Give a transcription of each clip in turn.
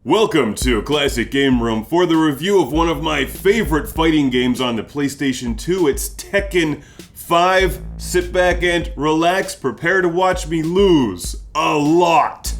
Welcome to Classic Game Room for the review of one of my favorite fighting games on the PlayStation 2. It's Tekken 5. Sit back and relax. Prepare to watch me lose a lot.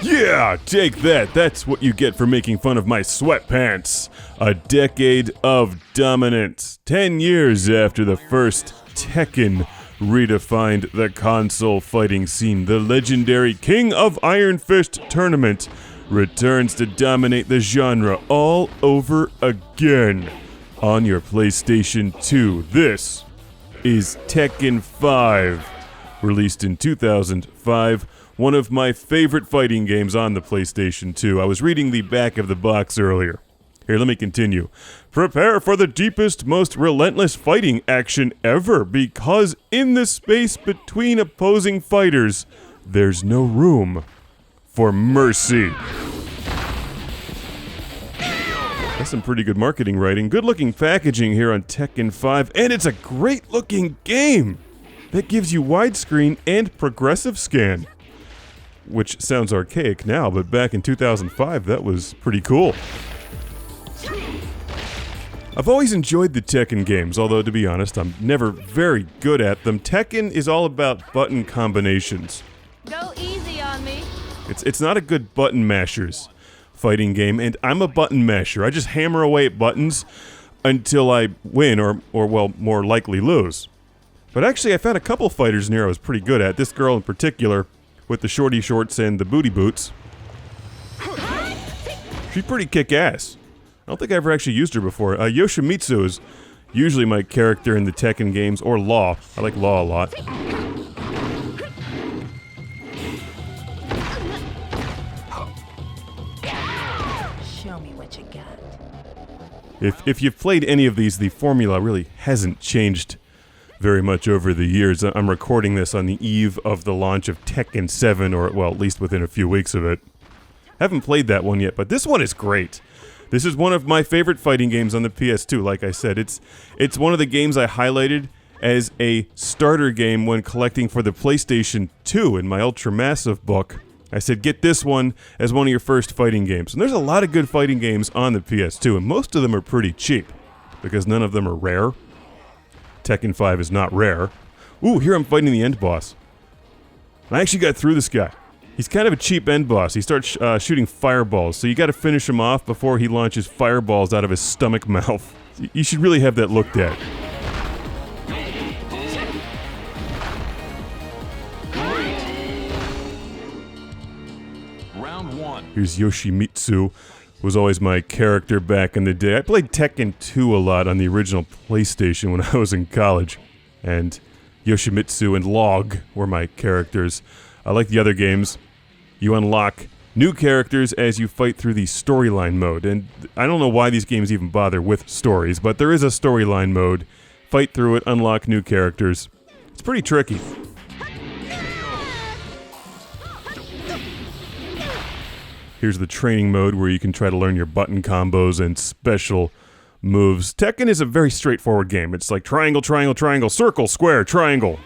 Yeah, take that. That's what you get for making fun of my sweatpants. A decade of dominance. 10 years after the first Tekken redefined the console fighting scene, the legendary King of Iron Fist tournament returns to dominate the genre all over again on your PlayStation 2. This is Tekken 5, released in 2005, one of my favorite fighting games on the PlayStation 2. I was reading the back of the box earlier. Here, let me continue. Prepare for the deepest, most relentless fighting action ever, because in the space between opposing fighters, there's no room for mercy. That's some pretty good marketing writing. Good-looking packaging here on Tekken 5, and it's a great-looking game that gives you widescreen and progressive scan, which sounds archaic now, but back in 2005, that was pretty cool. I've always enjoyed the Tekken games, although to be honest, I'm never very good at them. Tekken is all about button combinations. Go easy on me. It's not a good button mashers fighting game, and I'm a button masher. I just hammer away at buttons until I win, or well, more likely lose. But actually, I found a couple fighters in here I was pretty good at. This girl in particular, with the shorty shorts and the booty boots. She's pretty kick-ass. I don't think I ever actually used her before. Yoshimitsu is usually my character in the Tekken games, or Law. I like Law a lot. Show me what you got. If you've played any of these, the formula really hasn't changed very much over the years. I'm recording this on the eve of the launch of Tekken 7, or, well, at least within a few weeks of it. Haven't played that one yet, but this one is great. This is one of my favorite fighting games on the PS2, like I said. It's one of the games I highlighted as a starter game when collecting for the PlayStation 2 in my Ultramassive book. I said, get this one as one of your first fighting games. And there's a lot of good fighting games on the PS2, and most of them are pretty cheap, because none of them are rare. Tekken 5 is not rare. Ooh, here I'm fighting the end boss. I actually got through this guy. He's kind of a cheap end boss. He starts shooting fireballs, so you gotta finish him off before he launches fireballs out of his stomach mouth. You should really have that looked at. Round one. Here's Yoshimitsu. Was always my character back in the day. I played Tekken 2 a lot on the original PlayStation when I was in college, and Yoshimitsu and Log were my characters. I like the other games. You unlock new characters as you fight through the storyline mode, and I don't know why these games even bother with stories, but there is a storyline mode. Fight through it, unlock new characters. It's pretty tricky. Here's the training mode where you can try to learn your button combos and special moves. Tekken is a very straightforward game. It's like triangle, triangle, triangle, circle, square, triangle.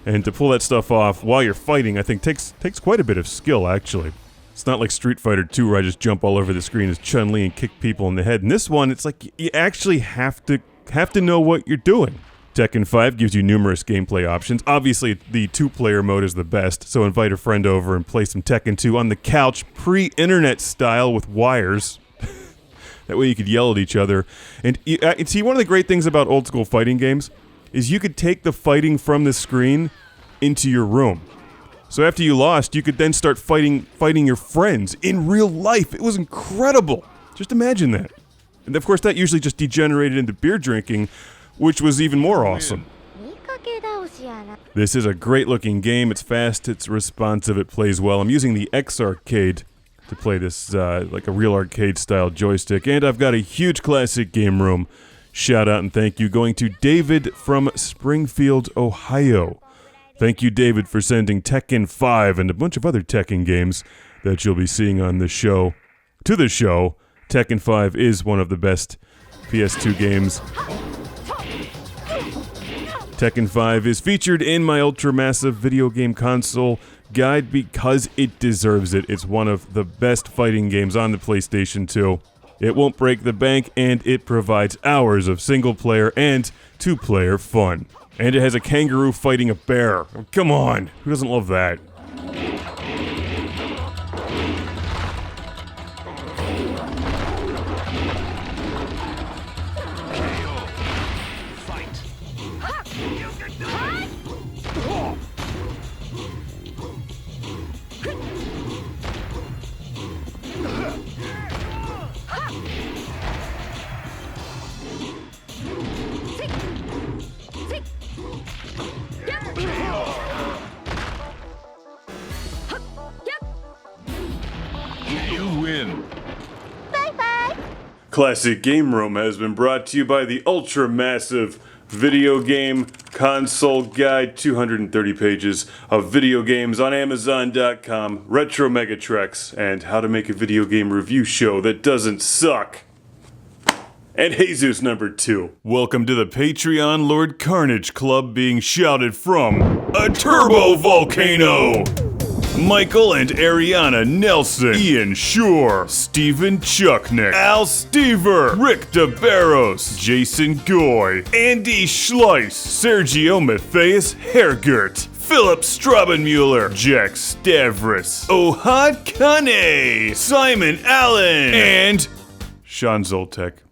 And to pull that stuff off while you're fighting, I think takes quite a bit of skill, actually. It's not like Street Fighter 2 where I just jump all over the screen as Chun-Li and kick people in the head. In this one, it's like you actually have to know what you're doing. Tekken 5 gives you numerous gameplay options. Obviously, the two-player mode is the best, so invite a friend over and play some Tekken 2 on the couch, pre-internet style with wires. That way you could yell at each other. And see, one of the great things about old-school fighting games is you could take the fighting from the screen into your room. So after you lost, you could then start fighting your friends in real life. It was incredible. Just imagine that. And of course, that usually just degenerated into beer drinking, which was even more awesome. This is a great-looking game. It's fast, it's responsive, it plays well. I'm using the X Arcade to play this like a real arcade-style joystick, and I've got a huge classic game room shout out and thank you going to David from Springfield, Ohio. Thank you, David, for sending Tekken 5 and a bunch of other Tekken games that you'll be seeing on the show. to the show, Tekken 5 is one of the best PS2 games. Tekken 5 is featured in my ultra-massive video game console guide because it deserves it. It's one of the best fighting games on the PlayStation 2. It won't break the bank, and it provides hours of single-player and two-player fun. And it has a kangaroo fighting a bear. Come on, who doesn't love that? You win. Classic Game Room has been brought to you by the ultra-massive video game console guide, 230 pages of video games on Amazon.com, Retro Megatrex, and how to make a video game review show that doesn't suck. And Jesus number 2. Welcome to the Patreon Lord Carnage Club being shouted from a turbo volcano. Michael and Ariana Nelson, Ian Shore, Steven Chucknick, Al Stever, Rick DeBarros, Jason Goy, Andy Schleiss, Sergio Matthias Hergert, Philip Strabenmuller, Jack Stavris, Ohad Kane, Simon Allen, and Sean Zoltek.